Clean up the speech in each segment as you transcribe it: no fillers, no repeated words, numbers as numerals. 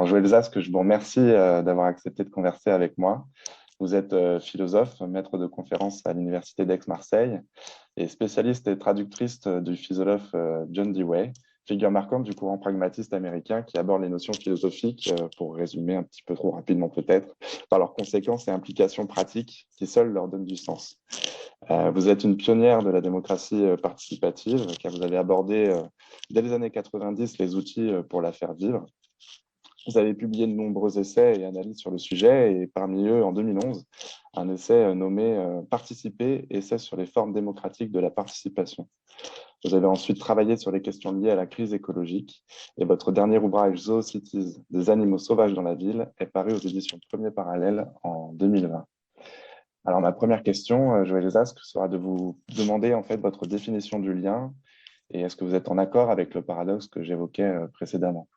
Joël Zask, je vous remercie d'avoir accepté de converser avec moi. Vous êtes philosophe, maître de conférences à l'Université d'Aix-Marseille et spécialiste et traductrice du philosophe John Dewey, figure marquante du courant pragmatiste américain qui aborde les notions philosophiques, pour résumer un petit peu trop rapidement peut-être, par leurs conséquences et implications pratiques qui seules leur donnent du sens. Vous êtes une pionnière de la démocratie participative, car vous avez abordé dès les années 90 les outils pour la faire vivre. Vous avez publié de nombreux essais et analyses sur le sujet, et parmi eux, en 2011, un essai nommé Participer, essai sur les formes démocratiques de la participation. Vous avez ensuite travaillé sur les questions liées à la crise écologique, et votre dernier ouvrage Zoocities, des animaux sauvages dans la ville, est paru aux éditions Premier Parallèle en 2020. Alors, ma première question, Joël Zask, sera de vous demander en fait votre définition du lien, et est-ce que vous êtes en accord avec le paradoxe que j'évoquais précédemment?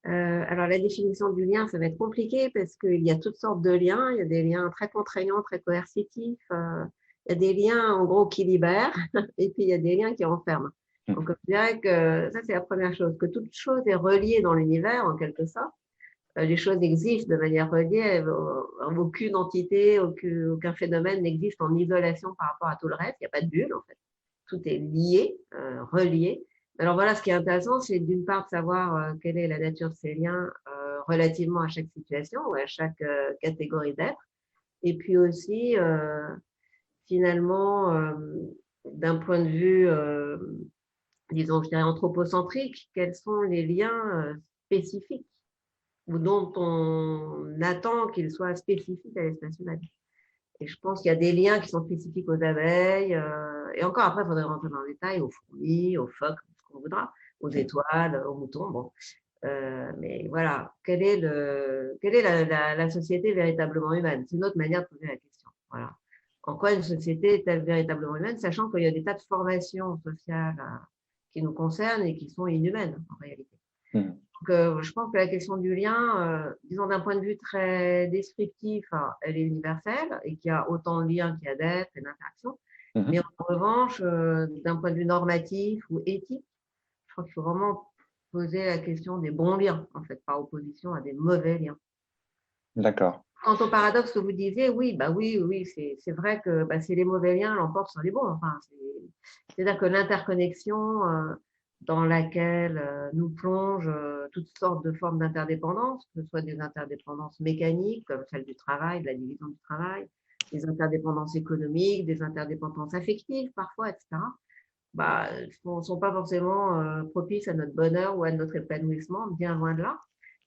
Alors, la définition du lien, ça va être compliqué parce qu'il y a toutes sortes de liens. Il y a des liens très contraignants, très coercitifs. Il y a des liens, en gros, qui libèrent et puis il y a des liens qui enferment. Donc, je dirais que ça, c'est la première chose, que toute chose est reliée dans l'univers, en quelque sorte. Les choses existent de manière reliée. Aucune entité, aucun phénomène n'existe en isolation par rapport à tout le reste. Il n'y a pas de bulle, en fait. Tout est lié, relié. Alors voilà, ce qui est intéressant, c'est d'une part de savoir quelle est la nature de ces liens relativement à chaque situation ou à chaque catégorie d'être. Et puis aussi, finalement, d'un point de vue, disons, je dirais anthropocentrique, quels sont les liens spécifiques ou dont on attend qu'ils soient spécifiques à l'espèce humaine. Et je pense qu'il y a des liens qui sont spécifiques aux abeilles, et encore après, il faudrait rentrer dans le détail, aux fourmis, aux phoques, ce qu'on voudra, aux étoiles, aux moutons. Bon. Mais voilà, quelle est la société véritablement humaine? C'est une autre manière de poser la question. Voilà. En quoi une société est-elle véritablement humaine, sachant qu'il y a des tas de formations sociales qui nous concernent et qui sont inhumaines en réalité. Donc, je pense que la question du lien, disons d'un point de vue très descriptif, elle est universelle et qu'il y a autant de liens qu'il y a d'êtres et d'interactions. Mais en revanche, d'un point de vue normatif ou éthique, je crois qu'il faut vraiment poser la question des bons liens, en fait, par opposition à des mauvais liens. D'accord. Quant au paradoxe que vous disiez, oui, bah oui, c'est vrai que c'est les mauvais liens l'emportent sur les bons. Enfin, c'est-à-dire que l'interconnexion dans laquelle nous plongent toutes sortes de formes d'interdépendance, que ce soit des interdépendances mécaniques, comme celle du travail, de la division du travail, des interdépendances économiques, des interdépendances affectives parfois, etc., ne sont pas forcément propices à notre bonheur ou à notre épanouissement, bien loin de là.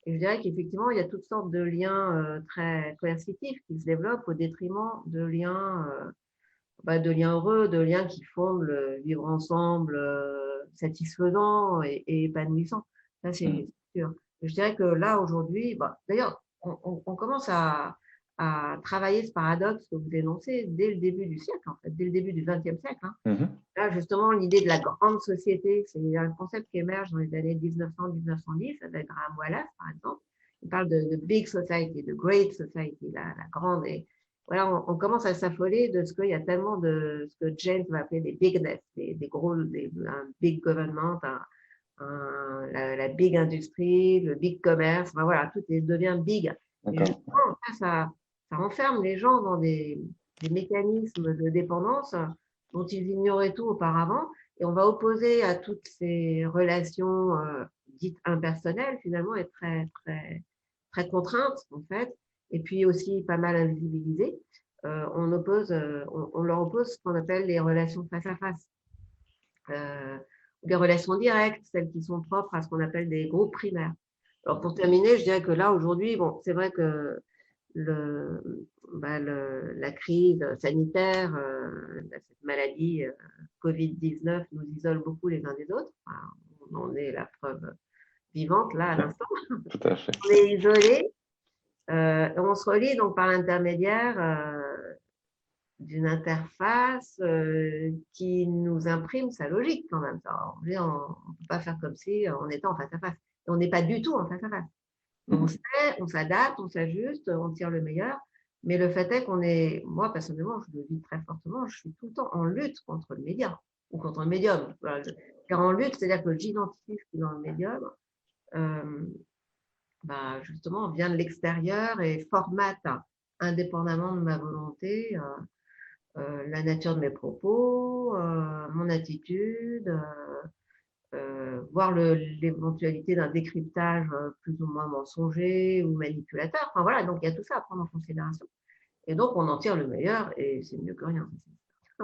Et je dirais qu'effectivement, il y a toutes sortes de liens très coercitifs qui se développent au détriment de liens heureux, de liens qui fondent le vivre ensemble satisfaisant et épanouissant. Ça, c'est sûr. Et je dirais que là, aujourd'hui, d'ailleurs, on commence à travailler ce paradoxe que vous dénoncez dès le début du siècle, en fait, dès le début du XXe siècle. Là, justement, l'idée de la grande société, c'est un concept qui émerge dans les années 1900-1910 avec Graham Wallace, par exemple. Il parle de big society, de great society, la grande. Et voilà, on commence à s'affoler de ce qu'il y a tellement de ce que James va appeler des bigness, des gros, un big government, la big industrie, le big commerce. Enfin, voilà, tout devient big. Et justement, ça enferme les gens dans des mécanismes de dépendance dont ils ignoraient tout auparavant. Et on va opposer à toutes ces relations dites impersonnelles, finalement, et très, très, très contraintes, en fait, et puis aussi pas mal invisibilisées, on leur oppose ce qu'on appelle les relations face à face. Des relations directes, celles qui sont propres à ce qu'on appelle des groupes primaires. Alors, pour terminer, je dirais que là, aujourd'hui, bon, c'est vrai que la crise sanitaire, cette maladie Covid-19 nous isole beaucoup les uns des autres. Enfin, on en est la preuve vivante là à l'instant. Tout à fait. On est isolé, on se relie donc par l'intermédiaire d'une interface qui nous imprime sa logique quand même. On ne peut pas faire comme si on était en face à face. Et on n'est pas du tout en face à face. On sait, on s'adapte, on s'ajuste, on tire le meilleur. Mais le fait est moi personnellement, je le vis très fortement, je suis tout le temps en lutte contre le média ou contre le médium. Voilà. Car en lutte, c'est-à-dire que j'identifie ce qui est dans le médium justement, vient de l'extérieur et formate, indépendamment de ma volonté, la nature de mes propos, mon attitude, voir l'éventualité d'un décryptage plus ou moins mensonger ou manipulateur. Enfin voilà, donc il y a tout ça à prendre en considération. Et donc on en tire le meilleur et c'est mieux que rien.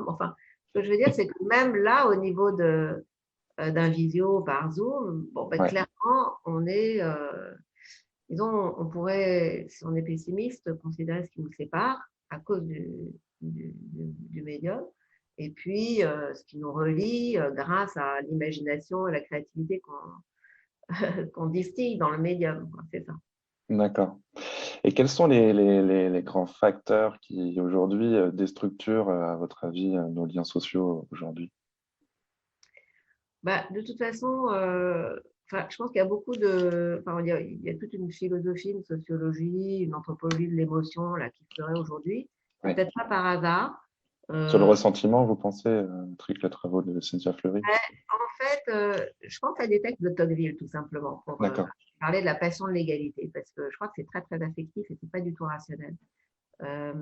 Enfin, ce que je veux dire, c'est que même là, au niveau d'un visio par Zoom, bon, Ouais, clairement, on est, disons, on pourrait, si on est pessimiste, considérer ce qui nous sépare à cause du médium, et puis ce qui nous relie grâce à l'imagination et la créativité qu'on distille dans le médium, quoi, c'est ça. d'accord. Et quels sont les grands facteurs qui aujourd'hui déstructurent, à votre avis, nos liens sociaux aujourd'hui? De toute façon, enfin, je pense qu'il y a beaucoup de, enfin, il y a toute une philosophie, une sociologie, une anthropologie de l'émotion là qui serait aujourd'hui. C'est Ouais. peut-être pas par hasard. Sur le Euh, ressentiment, vous pensez, truc, les travaux de Cynthia Fleury? En fait, je pense à des textes de Tocqueville, tout simplement, pour D'accord. parler de la passion de l'égalité, parce que je crois que c'est très, très affectif et c'est pas du tout rationnel. Euh,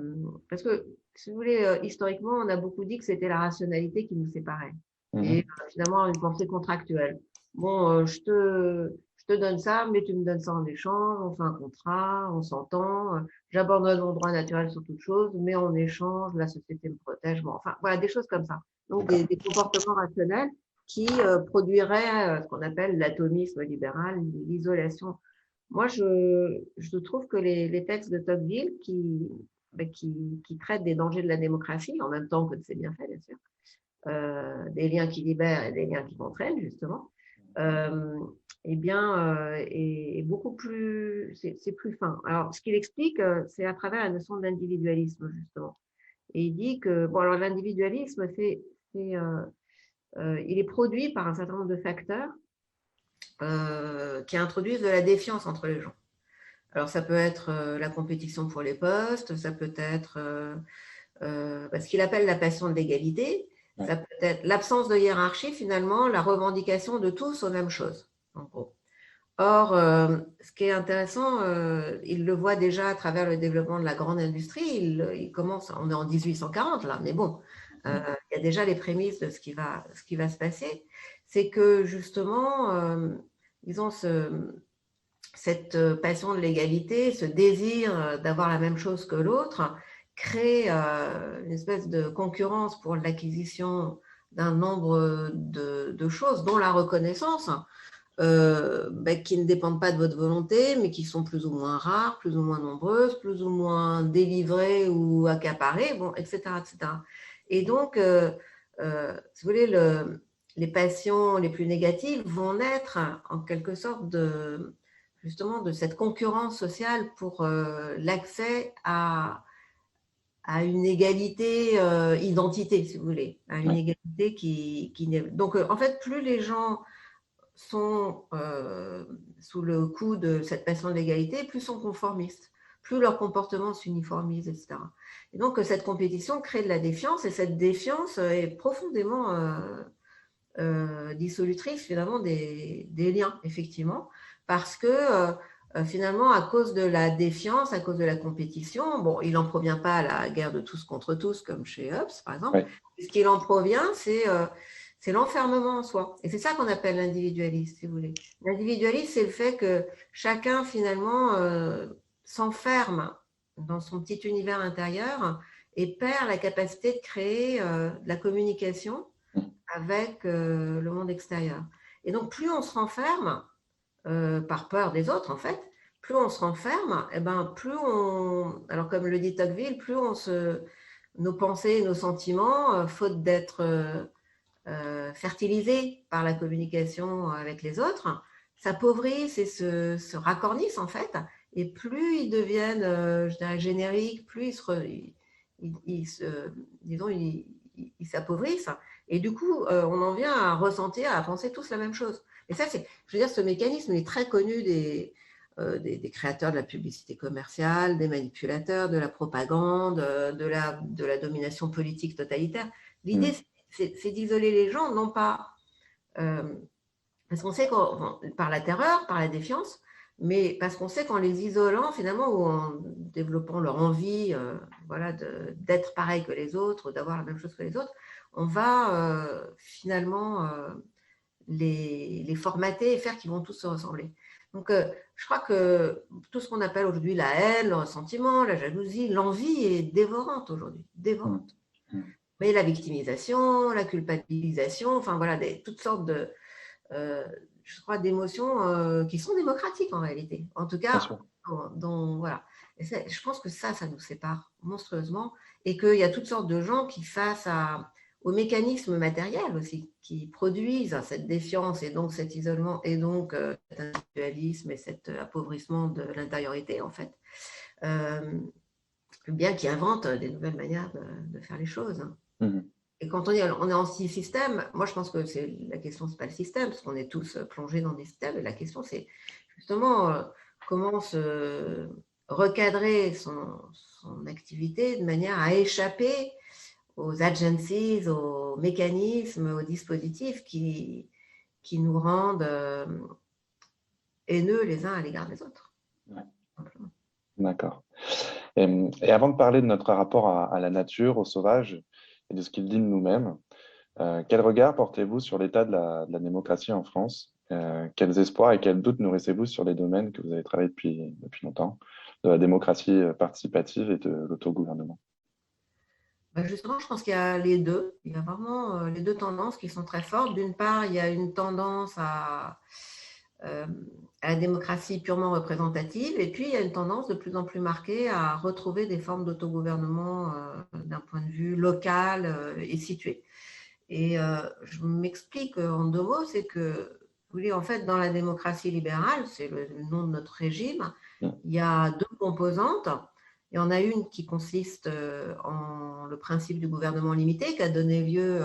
Parce que, si vous voulez, historiquement, on a beaucoup dit que c'était la rationalité qui nous séparait. Et Mhm. finalement, une pensée contractuelle. Bon, je te donne ça, mais tu me donnes ça en échange, on fait un contrat, on s'entend, j'abandonne mon droit naturel sur toute chose, mais en échange, la société me protège. Bon, enfin, voilà, des choses comme ça. Donc, D'accord. des comportements rationnels qui produiraient ce qu'on appelle l'atomisme libéral, l'isolation. Moi, je trouve que les textes de Tocqueville qui traitent des dangers de la démocratie, en même temps que c'est bien fait, bien sûr, des liens qui libèrent et des liens qui contraignent, justement, euh, eh bien, est beaucoup plus, c'est plus fin. Alors, ce qu'il explique, c'est à travers la notion d'individualisme, justement. Et il dit que, bon, alors l'individualisme, il est produit par un certain nombre de facteurs qui introduisent de la défiance entre les gens. Alors, ça peut être la compétition pour les postes, ça peut être ce qu'il appelle la passion de l'égalité, Ouais. ça peut être l'absence de hiérarchie, finalement, la revendication de tous aux mêmes choses, en gros. Or, ce qui est intéressant, il le voit déjà à travers le développement de la grande industrie, il commence, on est en 1840 là, mais bon, Mhm. il y a déjà les prémices de ce qui va se passer, c'est que justement, disons, cette passion de l'égalité, ce désir d'avoir la même chose que l'autre, crée une espèce de concurrence pour l'acquisition d'un nombre de choses, dont la reconnaissance, qui ne dépendent pas de votre volonté, mais qui sont plus ou moins rares, plus ou moins nombreuses, plus ou moins délivrées ou accaparées, bon, etc., etc. Et donc, si vous voulez, les passions les plus négatives vont naître en quelque sorte justement de cette concurrence sociale pour l'accès à une égalité identité, si vous voulez, à une Ouais. égalité qui n'est... Donc, en fait, plus les gens sont sous le coup de cette passion de l'égalité, plus sont conformistes, plus leur comportement s'uniformise, etc. Et donc, cette compétition crée de la défiance, et cette défiance est profondément dissolutrice, finalement, des liens, effectivement, parce que finalement, à cause de la défiance, à cause de la compétition, bon, il n'en provient pas à la guerre de tous contre tous, comme chez Hobbes, par exemple. Ouais. Ce qu'il en provient, c'est l'enfermement en soi. Et c'est ça qu'on appelle l'individualisme, si vous voulez. L'individualisme, c'est le fait que chacun, finalement, s'enferme dans son petit univers intérieur et perd la capacité de créer de la communication Mhm. avec le monde extérieur. Et donc, plus on se renferme, par peur des autres, en fait, plus on se renferme, et ben, plus on, alors comme le dit Tocqueville, nos pensées, nos sentiments, faute d'être fertilisés par la communication avec les autres, s'appauvrissent et se racornissent, en fait, et plus ils deviennent, je dirais, génériques, plus disons, ils s'appauvrissent. Et du coup, on en vient à ressentir, à penser tous la même chose. Et ça, je veux dire, ce mécanisme est très connu des créateurs de la publicité commerciale, des manipulateurs, de la propagande, de la domination politique totalitaire. L'idée, Mhm. c'est d'isoler les gens, non pas parce qu'on sait par la terreur, par la défiance, mais parce qu'on sait qu'en les isolant, finalement, ou en développant leur envie voilà, d'être pareil que les autres, d'avoir la même chose que les autres, on va finalement les formater et faire qu'ils vont tous se ressembler. Donc, je crois que tout ce qu'on appelle aujourd'hui la haine, le ressentiment, la jalousie, l'envie est dévorante aujourd'hui, dévorante. Mais la victimisation, la culpabilisation, enfin voilà, toutes sortes de, je crois, d'émotions qui sont démocratiques en réalité. En tout Bien cas, sûr. voilà. Et je pense que ça nous sépare monstrueusement et qu'il y a toutes sortes de gens qui, face aux mécanismes matériels aussi, qui produisent cette défiance et donc cet isolement et donc cet individualisme et cet appauvrissement de l'intériorité, en fait, bien qui inventent des nouvelles manières de faire les choses. Et quand on est en anti-système, moi je pense que la question, c'est pas le système, parce qu'on est tous plongés dans des systèmes, et la question c'est justement comment se recadrer son activité de manière à échapper aux agencies, aux mécanismes, aux dispositifs qui nous rendent haineux les uns à l'égard des autres. Ouais. D'accord. Et avant de parler de notre rapport à la nature, au sauvage, et de ce qu'il dit de nous-mêmes, quel regard portez-vous sur l'état de la démocratie en France? Quels espoirs et quels doutes nourrissez-vous sur les domaines que vous avez travaillé depuis longtemps, de la démocratie participative et de l'autogouvernement? Justement, je pense qu'il y a les deux. Il y a vraiment les deux tendances qui sont très fortes. D'une part, il y a une tendance à la démocratie purement représentative, et puis il y a une tendance de plus en plus marquée à retrouver des formes d'autogouvernement d'un point de vue local et situé. Et je m'explique en deux mots, c'est que, vous voyez, en fait, dans la démocratie libérale, c'est le nom de notre régime, il y a deux composantes. Il y en a une qui consiste en le principe du gouvernement limité, qui a donné lieu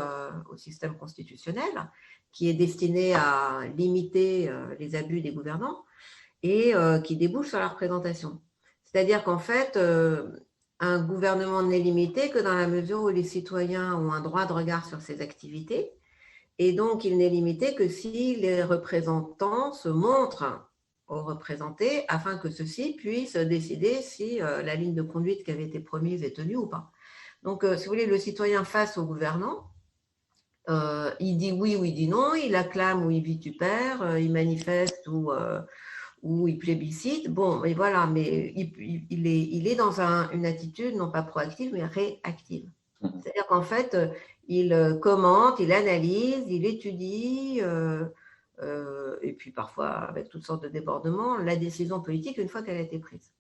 au système constitutionnel, qui est destiné à limiter les abus des gouvernants et qui débouche sur la représentation. C'est-à-dire qu'en fait, un gouvernement n'est limité que dans la mesure où les citoyens ont un droit de regard sur ses activités, et donc il n'est limité que si les représentants se montrent aux représentés afin que ceux-ci puissent décider si la ligne de conduite qui avait été promise est tenue ou pas. Donc, si vous voulez, le citoyen face au gouvernant, il dit oui ou il dit non, il acclame ou il vitupère, il manifeste ou il plébiscite. Bon, mais voilà, mais il est dans une attitude non pas proactive, mais réactive. C'est-à-dire qu'en fait, il commente, il analyse, il étudie, et puis parfois avec toutes sortes de débordements, la décision politique une fois qu'elle a été prise.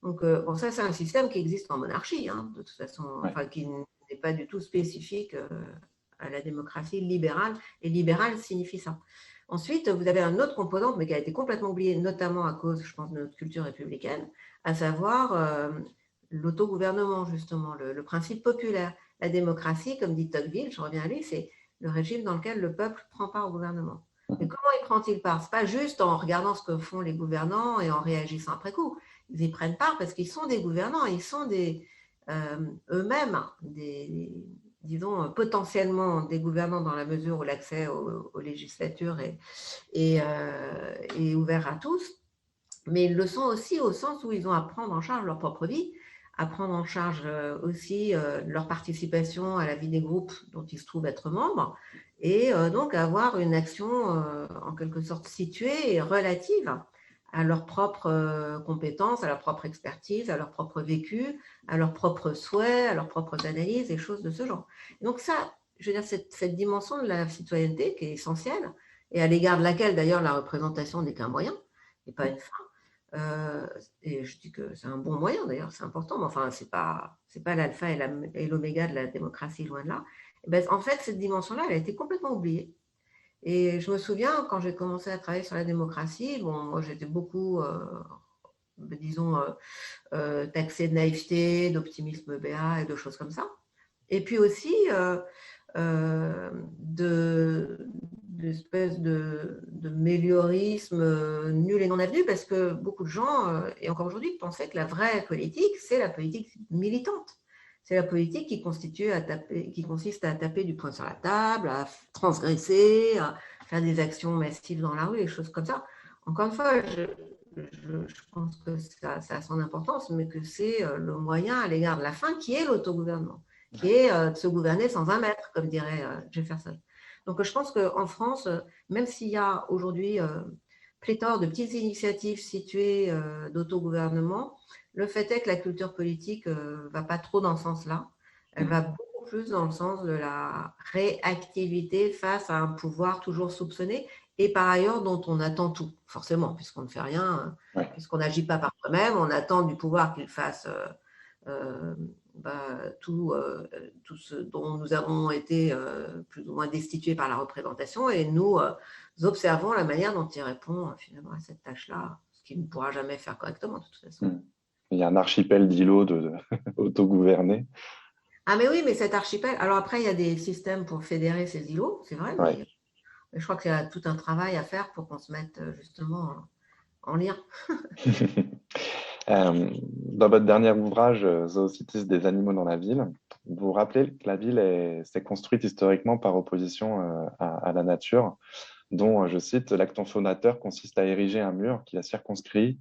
Donc, bon, ça, c'est un système qui existe en monarchie, hein, de toute façon, enfin, qui n'est pas du tout spécifique à la démocratie libérale, et libérale signifie ça. Ensuite, vous avez un autre composant, mais qui a été complètement oublié, notamment à cause, je pense, de notre culture républicaine, à savoir l'autogouvernement, justement, le principe populaire. La démocratie, comme dit Tocqueville, je reviens à lui, c'est le régime dans lequel le peuple prend part au gouvernement. Et comment il prend-il part? Ce n'est pas juste en regardant ce que font les gouvernants et en réagissant après coup. Ils y prennent part parce qu'ils sont des gouvernants, ils sont eux-mêmes disons, potentiellement des gouvernants dans la mesure où l'accès aux législatures est ouvert à tous, mais ils le sont aussi au sens où ils ont à prendre en charge leur propre vie, à prendre en charge aussi leur participation à la vie des groupes dont ils se trouvent être membres, et donc avoir une action en quelque sorte située et relative à leurs propres compétences, à leur propre expertise, à leur propre vécu, à leurs propres souhaits, à leurs propres analyses et choses de ce genre. Et donc ça, je veux dire, cette dimension de la citoyenneté qui est essentielle, et à l'égard de laquelle d'ailleurs la représentation n'est qu'un moyen et pas une fin. Et je dis que c'est un bon moyen d'ailleurs, c'est important, mais enfin, c'est pas l'alpha et l'oméga de la démocratie, loin de là. Et ben, en fait, cette dimension-là, elle a été complètement oubliée. Et je me souviens, quand j'ai commencé à travailler sur la démocratie, bon, moi j'étais beaucoup, disons, taxée de naïveté, d'optimisme béat et de choses comme ça. Et puis aussi d'espèce de méliorisme nul et non avenu, parce que beaucoup de gens, et encore aujourd'hui, pensaient que la vraie politique, c'est la politique militante. C'est la politique qui consiste à taper du poing sur la table, à transgresser, à faire des actions massives dans la rue, des choses comme ça. Encore une fois, je pense que ça a son importance, mais que c'est le moyen à l'égard de la fin qui est l'autogouvernement, qui est de se gouverner sans un maître, comme dirait Jefferson. Donc je pense qu'en France, même s'il y a aujourd'hui pléthore de petites initiatives situées d'autogouvernement, le fait est que la culture politique ne va pas trop dans ce sens-là. Elle va beaucoup plus dans le sens de la réactivité face à un pouvoir toujours soupçonné et par ailleurs dont on attend tout, forcément, puisqu'on ne fait rien, puisqu'on n'agit pas par soi-même, on attend du pouvoir qu'il fasse tout ce dont nous avons été plus ou moins destitués par la représentation et nous observons la manière dont il répond finalement à cette tâche-là, ce qu'il ne pourra jamais faire correctement de toute façon. Il y a un archipel d'îlots autogouvernés. Ah mais oui, mais cet archipel, alors après il y a des systèmes pour fédérer ces îlots, c'est vrai, mais je crois qu'il y a tout un travail à faire pour qu'on se mette justement en lien. Dans votre dernier ouvrage, Zoocities des animaux dans la ville, vous vous rappelez que la ville s'est construite historiquement par opposition à la nature, dont, je cite, l'acte fondateur consiste à ériger un mur qui la circonscrit,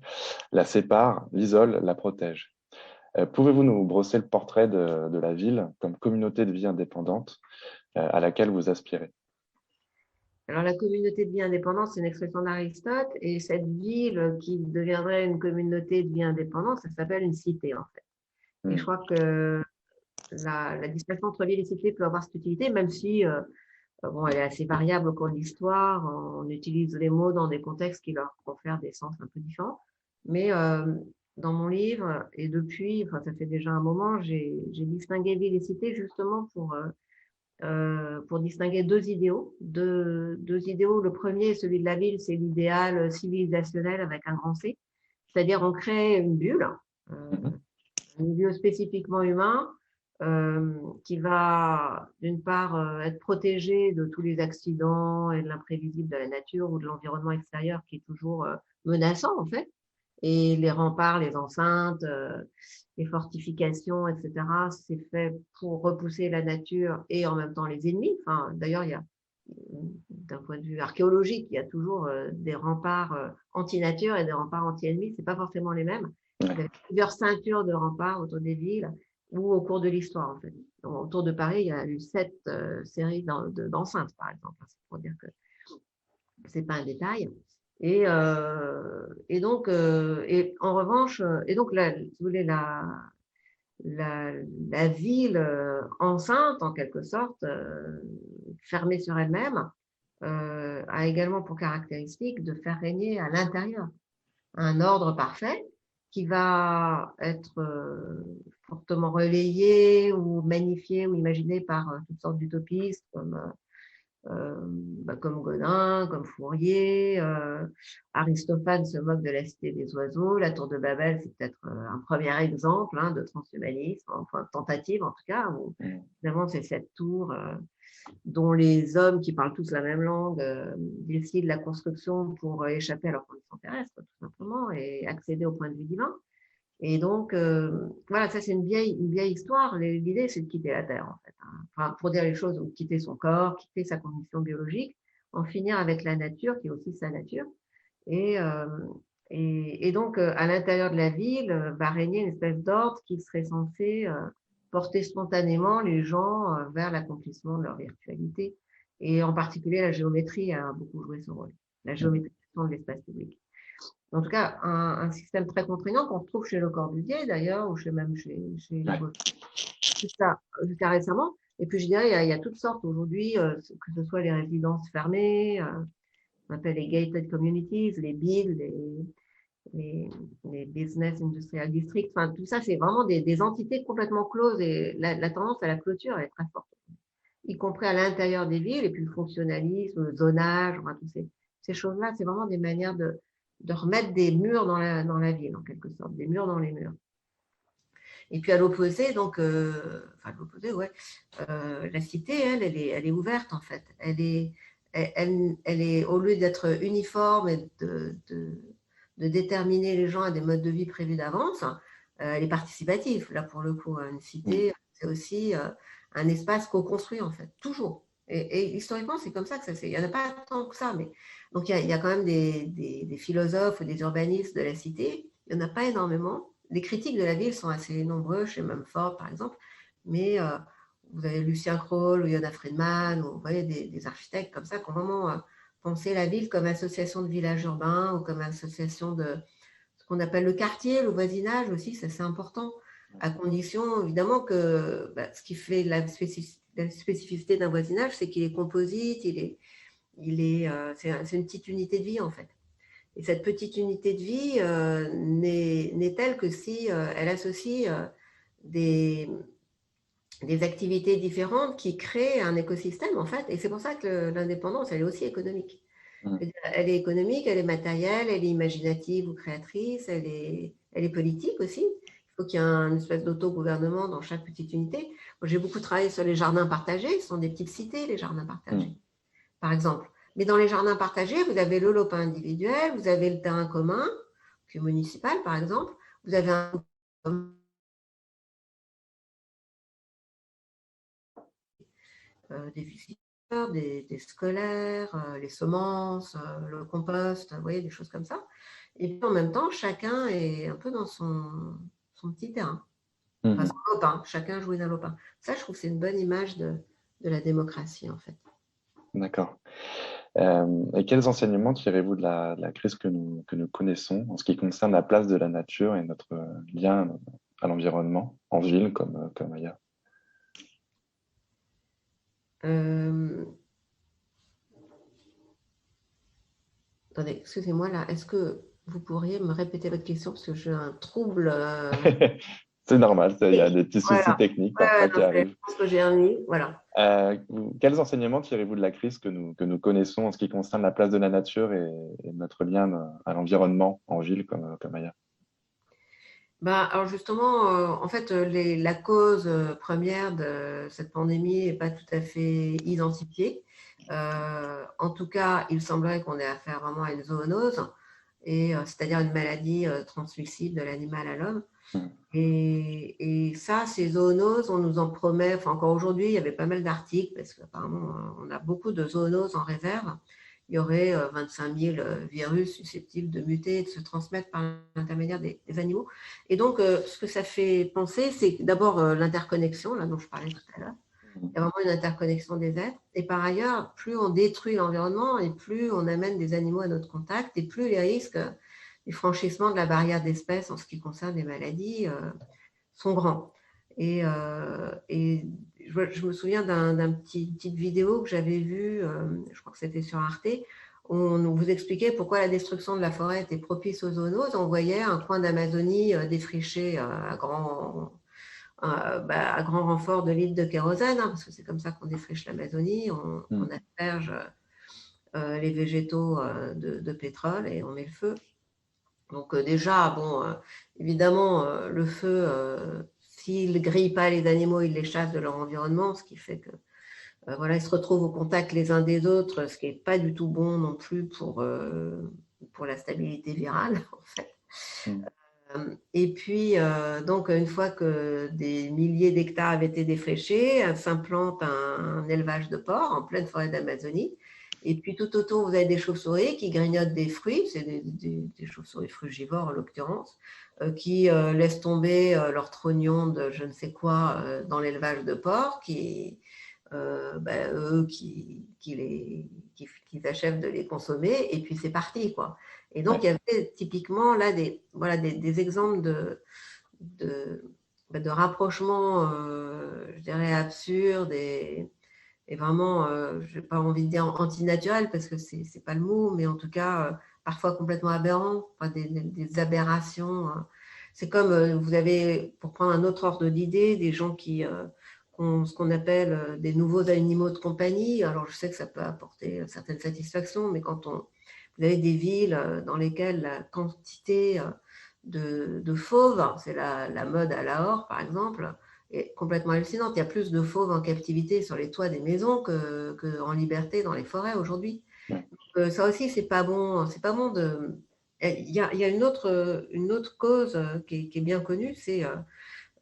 la sépare, l'isole, la protège. Pouvez-vous nous brosser le portrait de la ville comme communauté de vie indépendante à laquelle vous aspirez? Alors, la communauté de vie indépendante, c'est une expression d'Aristote, et cette ville qui deviendrait une communauté de vie indépendante, ça s'appelle une cité, en fait. Et je crois que la distinction entre ville et cité peut avoir cette utilité, même si bon, elle est assez variable au cours de l'histoire. On utilise les mots dans des contextes qui leur confèrent des sens un peu différents. Mais dans mon livre, et depuis, enfin, ça fait déjà un moment, j'ai distingué ville et cité justement pour distinguer deux idéaux. Deux idéaux. Le premier, celui de la ville, c'est l'idéal civilisationnel avec un grand C. C'est-à-dire on crée une bulle, un milieu spécifiquement humain, qui va d'une part être protégé de tous les accidents et de l'imprévisible de la nature ou de l'environnement extérieur qui est toujours menaçant en fait. Et les remparts, les enceintes, les fortifications, etc., c'est fait pour repousser la nature et en même temps les ennemis. Enfin, d'ailleurs, il y a, d'un point de vue archéologique, il y a toujours des remparts anti-nature et des remparts anti-ennemis. C'est pas forcément les mêmes. Il y avait plusieurs ceintures de remparts autour des villes ou au cours de l'histoire, en fait. Donc, autour de Paris, il y a eu 7 séries d'enceintes, par exemple. C'est pour dire que c'est pas un détail. Et donc, et en revanche, et donc, si vous voulez, la ville enceinte, en quelque sorte, fermée sur elle-même, a également pour caractéristique de faire régner à l'intérieur un ordre parfait qui va être fortement relayé ou magnifié ou imaginé par toutes sortes d'utopistes comme Godin, comme Fourier. Aristophane se moque de la cité des oiseaux. La tour de Babel, c'est peut-être un premier exemple de transhumanisme, enfin tentative en tout cas, où finalement c'est cette tour dont les hommes qui parlent tous la même langue décident la construction pour échapper à leur condition terrestre, tout simplement, et accéder au point de vue divin. Et donc, voilà, ça c'est une vieille histoire. L'idée, c'est de quitter la Terre, en fait. Enfin, pour dire les choses, ou quitter son corps, quitter sa condition biologique, en finir avec la nature, qui est aussi sa nature. Et, donc, à l'intérieur de la ville, va régner une espèce d'ordre qui serait censé porter spontanément les gens vers l'accomplissement de leur virtualité. Et en particulier, la géométrie a beaucoup joué ce rôle. La géométrisation de l'espace public. En tout cas, un système très contraignant qu'on retrouve chez Le Corbusier d'ailleurs, ou même chez jusqu'à récemment. Et puis je dirais, il y a toutes sortes aujourd'hui, que ce soit les résidences fermées, on appelle les gated communities, les BID, les business industrial districts, enfin tout ça, c'est vraiment des entités complètement closes et la tendance à la clôture est très forte, y compris à l'intérieur des villes, et puis le fonctionnalisme, le zonage, enfin, toutes ces choses-là, c'est vraiment des manières de remettre des murs dans la ville, en quelque sorte, des murs dans les murs. Et puis à l'opposé, donc, enfin l'opposé, ouais, la cité, elle est ouverte en fait. Elle est au lieu d'être uniforme et de déterminer les gens à des modes de vie prévus d'avance, elle est participative. Là, pour le coup, une cité, c'est aussi un espace co-construit en fait, toujours. Et historiquement, c'est comme ça que ça s'est. Il n'y en a pas tant que ça, mais donc il y a quand même des philosophes ou des urbanistes de la cité. Il n'y en a pas énormément. Les critiques de la ville sont assez nombreux, chez Mumford par exemple, mais vous avez Lucien Kroll ou Yona Friedman, ou vous voyez des architectes comme ça qui ont vraiment pensé la ville comme association de villages urbains ou comme association de ce qu'on appelle le quartier, le voisinage aussi, ça c'est important, à condition évidemment que ce qui fait la spécificité d'un voisinage, c'est qu'il est composite, c'est une petite unité de vie en fait. Et cette petite unité de vie n'est telle que si elle associe des, des activités différentes qui créent un écosystème en fait. Et c'est pour ça que l'indépendance, elle est aussi économique. Elle est économique, elle est matérielle, elle est imaginative ou créatrice, elle est politique aussi. Il faut qu'il y ait une espèce d'autogouvernement dans chaque petite unité. J'ai beaucoup travaillé sur les jardins partagés, ce sont des petites cités, les jardins partagés, par exemple. Mais dans les jardins partagés, vous avez le lopin individuel, vous avez le terrain commun, qui est municipal par exemple, vous avez un des visiteurs, des scolaires, les semences, le compost, vous voyez, des choses comme ça. Et puis en même temps, chacun est un peu dans son petit terrain. Enfin, son lopin, chacun jouit d'un lopin. Ça, je trouve que c'est une bonne image de la démocratie, en fait. D'accord. Et quels enseignements tirez-vous de la crise que nous connaissons en ce qui concerne la place de la nature et notre lien à l'environnement, en ville comme ailleurs? Attendez, excusez-moi là, est-ce que vous pourriez me répéter votre question parce que j'ai un trouble. C'est normal, il y a des petits soucis Voilà. techniques Ouais, parfois qui donc, je arrivent. pense que j'ai un nid, voilà. Quels enseignements tirez-vous de la crise que nous connaissons en ce qui concerne la place de la nature et notre lien à l'environnement en ville comme ailleurs? Alors justement, en fait, la cause première de cette pandémie n'est pas tout à fait identifiée. En tout cas, il semblerait qu'on ait affaire vraiment à une zoonose, c'est-à-dire une maladie transmissible de l'animal à l'homme. Et ça, ces zoonoses, on nous en promet, enfin encore aujourd'hui, il y avait pas mal d'articles, parce qu'apparemment, on a beaucoup de zoonoses en réserve. Il y aurait 25 000 virus susceptibles de muter et de se transmettre par l'intermédiaire des animaux. Et donc, ce que ça fait penser, c'est d'abord l'interconnexion, là dont je parlais tout à l'heure. Il y a vraiment une interconnexion des êtres. Et par ailleurs, plus on détruit l'environnement et plus on amène des animaux à notre contact et plus les risques du franchissement de la barrière d'espèces en ce qui concerne les maladies sont grands. Et je me souviens d'une petite vidéo que j'avais vue, je crois que c'était sur Arte, où on vous expliquait pourquoi la destruction de la forêt était propice aux zoonoses. On voyait un coin d'Amazonie défriché à grand renfort de l'huile de kérosène, hein, parce que c'est comme ça qu'on défriche l'Amazonie. On asperge les végétaux de pétrole et on met le feu. Donc déjà, bon, évidemment, le feu, s'il ne grille pas les animaux, il les chasse de leur environnement, ce qui fait que voilà, ils se retrouvent au contact les uns des autres, ce qui n'est pas du tout bon non plus pour la stabilité virale, en fait. Et puis, donc, une fois que des milliers d'hectares avaient été défrichés, s'implante un élevage de porcs en pleine forêt d'Amazonie. Et puis, tout autour, vous avez des chauves-souris qui grignotent des fruits, c'est des chauves-souris frugivores en l'occurrence, qui laissent tomber leurs trognons de je ne sais quoi dans l'élevage de porcs, eux qui achèvent de les consommer, et puis c'est parti, quoi. Et donc, il y avait typiquement là des exemples de rapprochements, je dirais, absurdes et vraiment, je n'ai pas envie de dire antinaturels parce que ce n'est pas le mot, mais en tout cas, parfois complètement aberrants, enfin, des aberrations. C'est comme vous avez, pour prendre un autre ordre d'idée, des gens qui ont ce qu'on appelle des nouveaux animaux de compagnie. Alors, je sais que ça peut apporter certaines satisfactions, mais quand vous avez des villes dans lesquelles la quantité de fauves, c'est la mode à Lahore par exemple, est complètement hallucinante. Il y a plus de fauves en captivité sur les toits des maisons qu'en liberté dans les forêts aujourd'hui. Ça aussi, c'est pas bon. C'est pas bon de. Il y a une autre cause qui est bien connue, c'est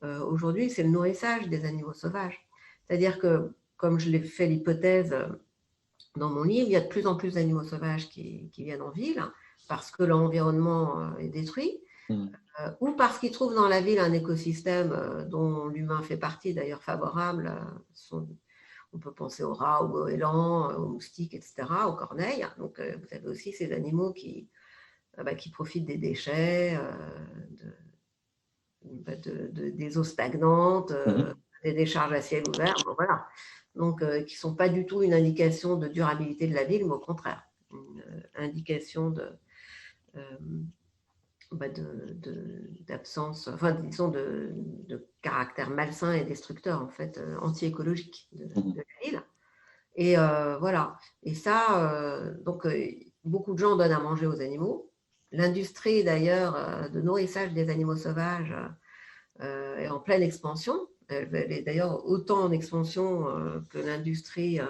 aujourd'hui, c'est le nourrissage des animaux sauvages. C'est-à-dire que comme je l'ai fait l'hypothèse dans mon livre, il y a de plus en plus d'animaux sauvages qui viennent en ville parce que l'environnement est détruit. Ou parce qu'ils trouvent dans la ville un écosystème dont l'humain fait partie, d'ailleurs favorable. On peut penser aux rats, aux goélands, aux moustiques, etc., aux corneilles. Donc, vous avez aussi ces animaux qui profitent des déchets, des eaux stagnantes, des décharges à ciel ouvert. Bon, voilà. Donc, qui ne sont pas du tout une indication de durabilité de la ville, mais au contraire, une indication d'absence, enfin, disons, de caractère malsain et destructeur, en fait, anti-écologique de la ville. Et voilà. Et ça, donc, beaucoup de gens donnent à manger aux animaux. L'industrie, d'ailleurs, de nourrissage des animaux sauvages est en pleine expansion. Elle est d'ailleurs autant en expansion que l'industrie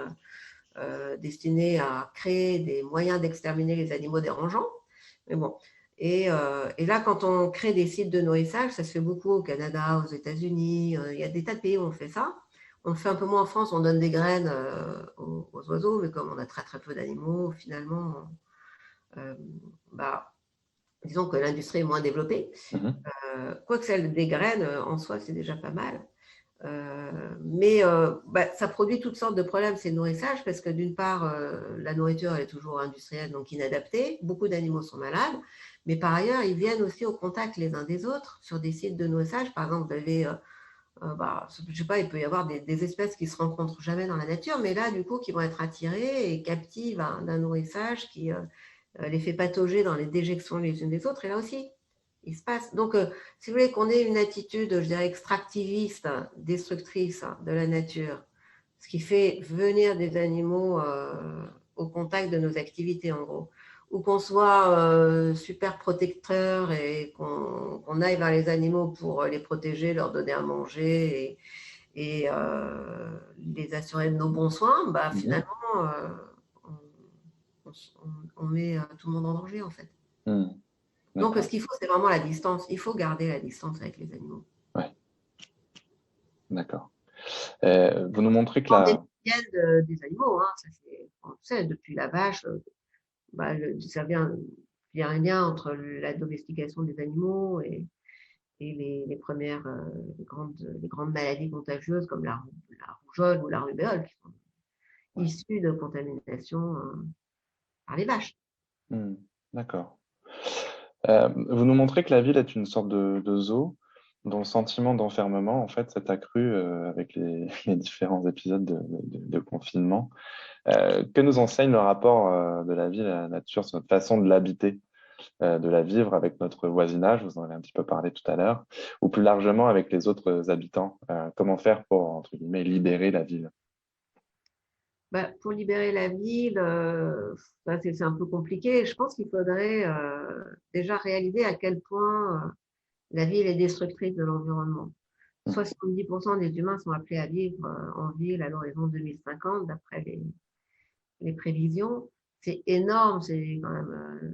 destinée à créer des moyens d'exterminer les animaux dérangeants. Mais bon. Et là, quand on crée des sites de nourrissage, ça se fait beaucoup au Canada, aux États-Unis. Il y a des tas de pays où on fait ça. On le fait un peu moins en France, on donne des graines aux oiseaux, mais comme on a très très peu d'animaux, finalement, disons que l'industrie est moins développée. Quoique celle des graines, en soi, c'est déjà pas mal. Mais ça produit toutes sortes de problèmes, ces nourrissages, parce que d'une part, la nourriture elle est toujours industrielle, donc inadaptée. Beaucoup d'animaux sont malades. Mais par ailleurs, ils viennent aussi au contact les uns des autres sur des sites de nourrissage. Par exemple, vous avez, je sais pas, il peut y avoir des espèces qui se rencontrent jamais dans la nature, mais là, du coup, qui vont être attirées et captives d'un nourrissage qui les fait patauger dans les déjections les unes des autres. Et là aussi, il se passe. Donc, si vous voulez qu'on ait une attitude, je dirais, extractiviste, destructrice de la nature, ce qui fait venir des animaux au contact de nos activités, en gros, ou qu'on soit super protecteur et qu'on aille vers les animaux pour les protéger, leur donner à manger et les assurer de nos bons soins, finalement, on met tout le monde en danger, en fait. Donc, ce qu'il faut, c'est vraiment la distance. Il faut garder la distance avec les animaux. Oui, d'accord. Vous nous montrez que la... des animaux, hein, ça on sait, depuis la vache, ça vient, il y a un lien entre la domestication des animaux et les premières les grandes maladies contagieuses comme la rougeole ou la rubéole qui sont issues de contamination par les vaches. D'accord. Vous nous montrez que la ville est une sorte de zoo dont le sentiment d'enfermement, en fait, s'est accru avec les différents épisodes de confinement. Que nous enseigne le rapport de la ville à la nature, sur notre façon de l'habiter, de la vivre avec notre voisinage, vous en avez un petit peu parlé tout à l'heure, ou plus largement avec les autres habitants? Comment faire pour, entre guillemets, libérer la ville? Pour libérer la ville, c'est un peu compliqué. Je pense qu'il faudrait déjà réaliser à quel point la ville est destructrice de l'environnement. 70% des humains sont appelés à vivre en ville à l'horizon 2050, d'après les prévisions. C'est énorme, c'est quand même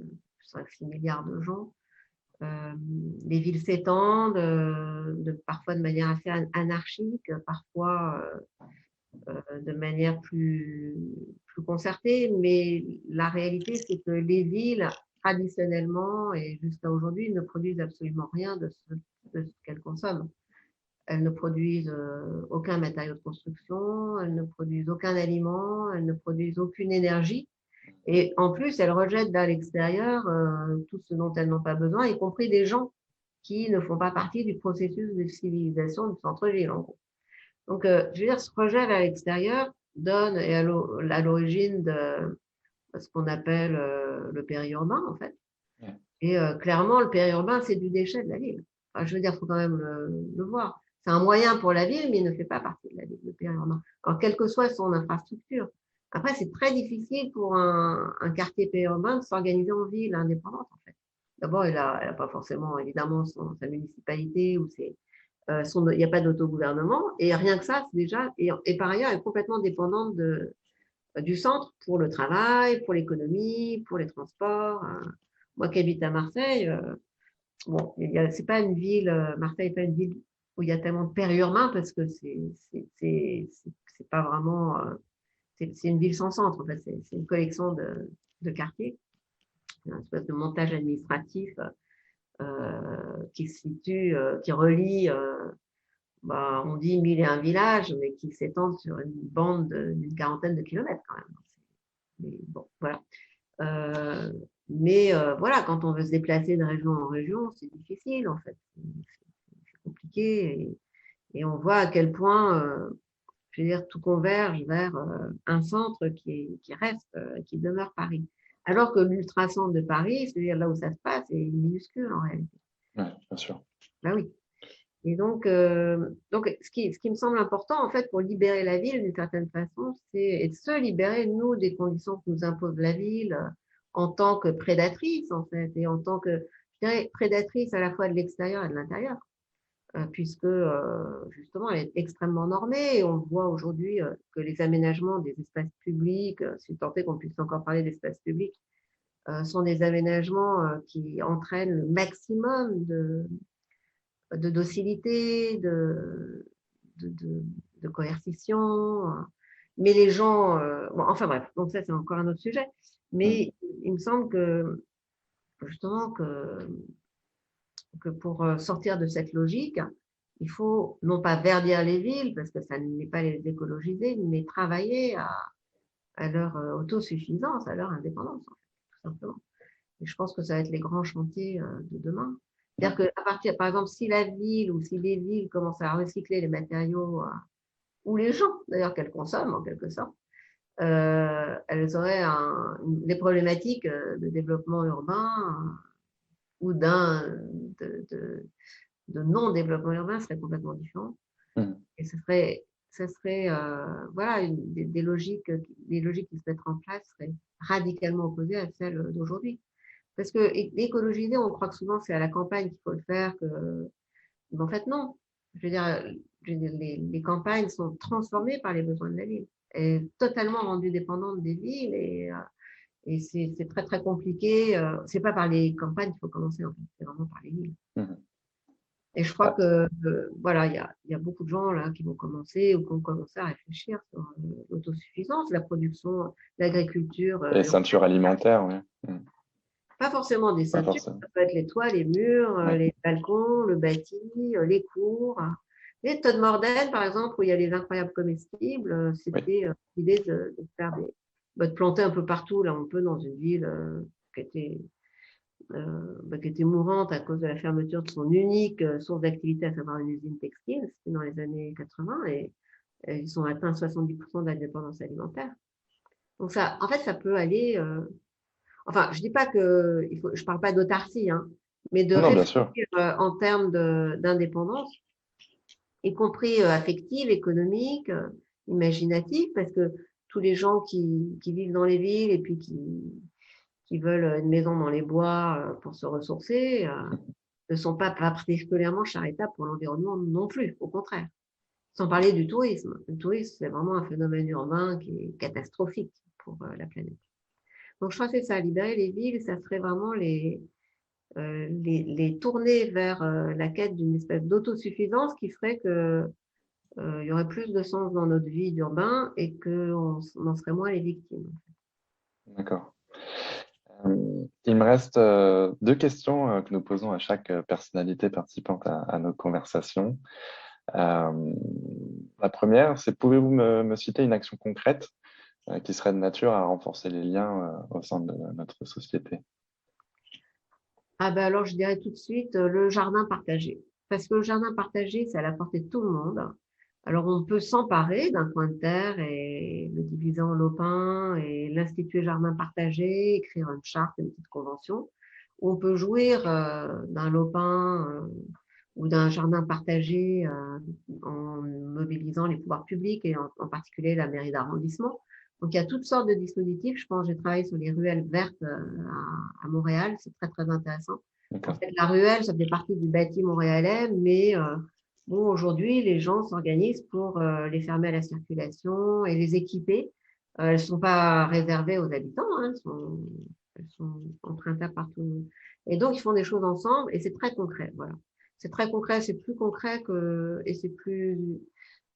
5-6 milliards de gens. Les villes s'étendent, parfois de manière assez anarchique, parfois de manière plus concertée, mais la réalité, c'est que les villes, traditionnellement et jusqu'à aujourd'hui, ne produisent absolument rien de ce qu'elles consomment. Elles ne produisent aucun matériau de construction, elles ne produisent aucun aliment, elles ne produisent aucune énergie. Et en plus, elles rejettent vers l'extérieur tout ce dont elles n'ont pas besoin, y compris des gens qui ne font pas partie du processus de civilisation du centre-ville, en gros. Donc, je veux dire, ce rejet vers l'extérieur est à l'origine de ce qu'on appelle le périurbain, en fait. Et clairement, le périurbain, c'est du déchet de la ville. Enfin, je veux dire, il faut quand même le voir. C'est un moyen pour la ville, mais il ne fait pas partie de la ville, le périurbain. Alors, quelle que soit son infrastructure. Après, c'est très difficile pour un quartier périurbain de s'organiser en ville indépendante, en fait. D'abord, il n'a pas forcément, évidemment, sa municipalité ou il n'y a pas d'autogouvernement. Et rien que ça, c'est déjà. Et par ailleurs, elle est complètement dépendante du centre pour le travail, pour l'économie, pour les transports. Moi qui habite à Marseille, bon, c'est pas une ville, Marseille n'est pas une ville où il y a tellement de périurbains parce que c'est pas vraiment, c'est une ville sans centre, en fait, c'est une collection de quartiers, une espèce de montage administratif qui se situe, qui relie, bah, on dit 1001 villages, mais qui s'étendent sur une bande d'une quarantaine de kilomètres quand même. Mais bon, voilà. Voilà, quand on veut se déplacer de région en région, c'est difficile en fait. C'est compliqué et on voit à quel point, je veux dire, tout converge vers un centre qui reste, qui demeure Paris. Alors que l'ultracentre de Paris, c'est-à-dire là où ça se passe, est minuscule en réalité. Oui, bien sûr. Ben oui. Et donc ce qui me semble important, en fait, pour libérer la ville d'une certaine façon, c'est de se libérer, nous, des conditions que nous impose la ville en tant que prédatrice, en fait, et en tant que, je dirais, prédatrice à la fois de l'extérieur et de l'intérieur, puisque, justement, elle est extrêmement normée. Et on voit aujourd'hui que les aménagements des espaces publics, si tant est qu'on puisse encore parler d'espaces publics, sont des aménagements qui entraînent le maximum de docilité, de, de, de coercition. Mais les gens, bon, enfin bref, donc ça c'est encore un autre sujet. Mais il me semble que justement que pour sortir de cette logique, il faut non pas verdir les villes, parce que ça n'est pas les écologiser, mais travailler à leur autosuffisance, à leur indépendance, en fait, tout simplement. Et je pense que ça va être les grands chantiers de demain. C'est-à-dire qu'à partir, par exemple, si la ville ou si les villes commencent à recycler les matériaux, ou les gens d'ailleurs qu'elles consomment en quelque sorte, elles auraient des problématiques de développement urbain ou de non-développement urbain seraient complètement différents. Et ça serait voilà, des logiques qui se mettraient en place seraient radicalement opposées à celles d'aujourd'hui. Parce que écologiser, on croit que souvent c'est à la campagne qu'il faut le faire, mais en fait non. Je veux dire, les campagnes sont transformées par les besoins de la ville et totalement rendues dépendantes des villes et c'est très très compliqué. C'est pas par les campagnes qu'il faut commencer en fait, c'est vraiment par les villes. Et je crois que voilà, il y a beaucoup de gens là qui vont commencer ou qui ont commencé à réfléchir sur l'autosuffisance, la production, l'agriculture. Les ceintures alimentaires, oui. Pas forcément des Pas ceintures, forcément. ça peut être les toits, les murs, les balcons, le bâti, les cours. Les Todmorden, par exemple, où il y a les incroyables comestibles, c'était l'idée de faire de planter un peu partout, là on peut, dans une ville qui était mourante à cause de la fermeture de son unique source d'activité, à savoir une usine textile, c'était dans les années 80, et ils ont atteint 70% d'indépendance alimentaire. Donc ça, en fait, ça peut aller... Enfin, je dis pas que je parle pas d'autarcie, hein, mais de Non, bien sûr. réfléchir en termes d'indépendance, y compris affective, économique, imaginative, parce que tous les gens qui vivent dans les villes et puis qui veulent une maison dans les bois pour se ressourcer ne sont pas particulièrement charitables pour l'environnement non plus, au contraire. Sans parler du tourisme. Le tourisme, c'est vraiment un phénomène urbain qui est catastrophique pour la planète. Donc, je crois que c'est ça, libérer les villes, ça serait vraiment les tourner vers la quête d'une espèce d'autosuffisance qui ferait que il y aurait plus de sens dans notre vie d'urbain et qu'on en serait moins les victimes. D'accord. Il me reste deux questions que nous posons à chaque personnalité participante à nos conversations. La première, c'est pouvez-vous me citer une action concrète qui serait de nature à renforcer les liens au sein de notre société? Ah ben alors, je dirais tout de suite le jardin partagé. Parce que le jardin partagé, c'est à la portée de tout le monde. Alors, on peut s'emparer d'un coin de terre et le diviser en lopins et l'instituer jardin partagé, écrire une charte, une petite convention. Ou on peut jouir d'un lopin ou d'un jardin partagé en mobilisant les pouvoirs publics et en particulier la mairie d'arrondissement. Donc, il y a toutes sortes de dispositifs. Je pense que j'ai travaillé sur les ruelles vertes à Montréal. C'est très, très intéressant. En fait, la ruelle, ça fait partie du bâti montréalais, mais bon, aujourd'hui, les gens s'organisent pour les fermer à la circulation et les équiper. Elles ne sont pas réservées aux habitants, hein, elles sont empruntables par tout le monde. Et donc, ils font des choses ensemble et c'est très concret. Voilà. c'est très concret, c'est plus concret et c'est plus,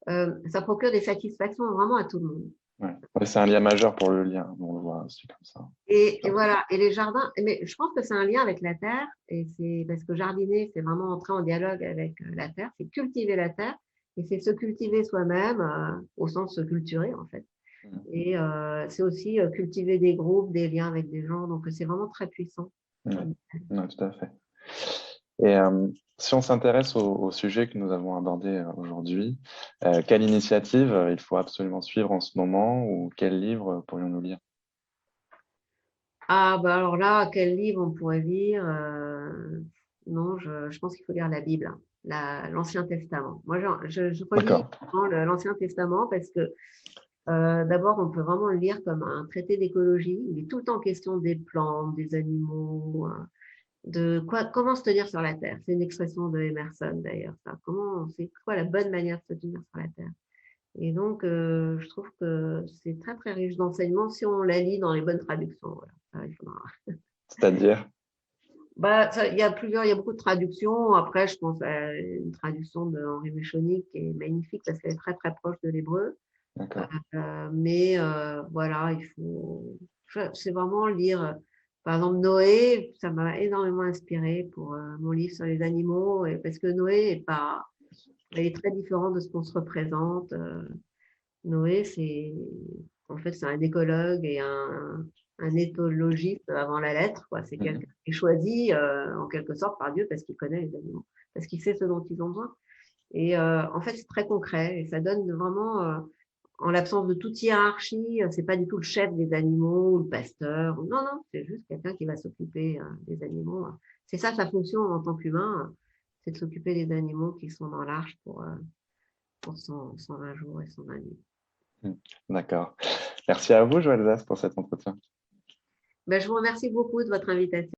ça procure des satisfactions vraiment à tout le monde. Ouais. Ouais, c'est un lien majeur pour le lien, on le voit aussi comme ça. Et voilà, et les jardins, mais je pense que c'est un lien avec la terre, et c'est parce que jardiner, c'est vraiment entrer en dialogue avec la terre, c'est cultiver la terre, et c'est se cultiver soi-même, au sens se culturer en fait. Et c'est aussi cultiver des groupes, des liens avec des gens, donc c'est vraiment très puissant. Ouais. Ouais, tout à fait. Et si on s'intéresse au sujet que nous avons abordé aujourd'hui, quelle initiative il faut absolument suivre en ce moment ou quel livre pourrions-nous lire? Ah, bah alors là, quel livre on pourrait lire? Non, je pense qu'il faut lire la Bible, hein, l'Ancien Testament. Moi, je relis D'accord. souvent l'Ancien Testament parce que d'abord, on peut vraiment le lire comme un traité d'écologie. Il est tout le temps question des plantes, des animaux, de quoi, comment se tenir sur la terre. C'est une expression de Emerson d'ailleurs. Ça. C'est quoi la bonne manière de se tenir sur la terre? Et donc, je trouve que c'est très très riche d'enseignements si on la lit dans les bonnes traductions. Voilà. Ça, il faudra. C'est-à-dire? Bah, il y a beaucoup de traductions. Après, je pense à une traduction de Henri Méchonic qui est magnifique parce qu'elle est très très proche de l'hébreu. D'accord. Mais voilà, c'est vraiment lire, par exemple, Noé, ça m'a énormément inspiré pour mon livre sur les animaux, parce que Noé il est très différent de ce qu'on se représente. Noé, en fait, c'est un écologue et un éthologiste avant la lettre, quoi. C'est quelqu'un Mhm. qui est choisi, en quelque sorte, par Dieu parce qu'il connaît les animaux, parce qu'il sait ce dont ils ont besoin. Et en fait, c'est très concret et ça donne vraiment, en l'absence de toute hiérarchie, c'est pas du tout le chef des animaux, le pasteur. Non, non, c'est juste quelqu'un qui va s'occuper des animaux. C'est ça sa fonction en tant qu'humain, c'est de s'occuper des animaux qui sont dans l'arche pour 120 jours et 120 nuits. Mhm. D'accord. Merci à vous, Joël Zas, pour cet entretien. Ben, je vous remercie beaucoup de votre invitation.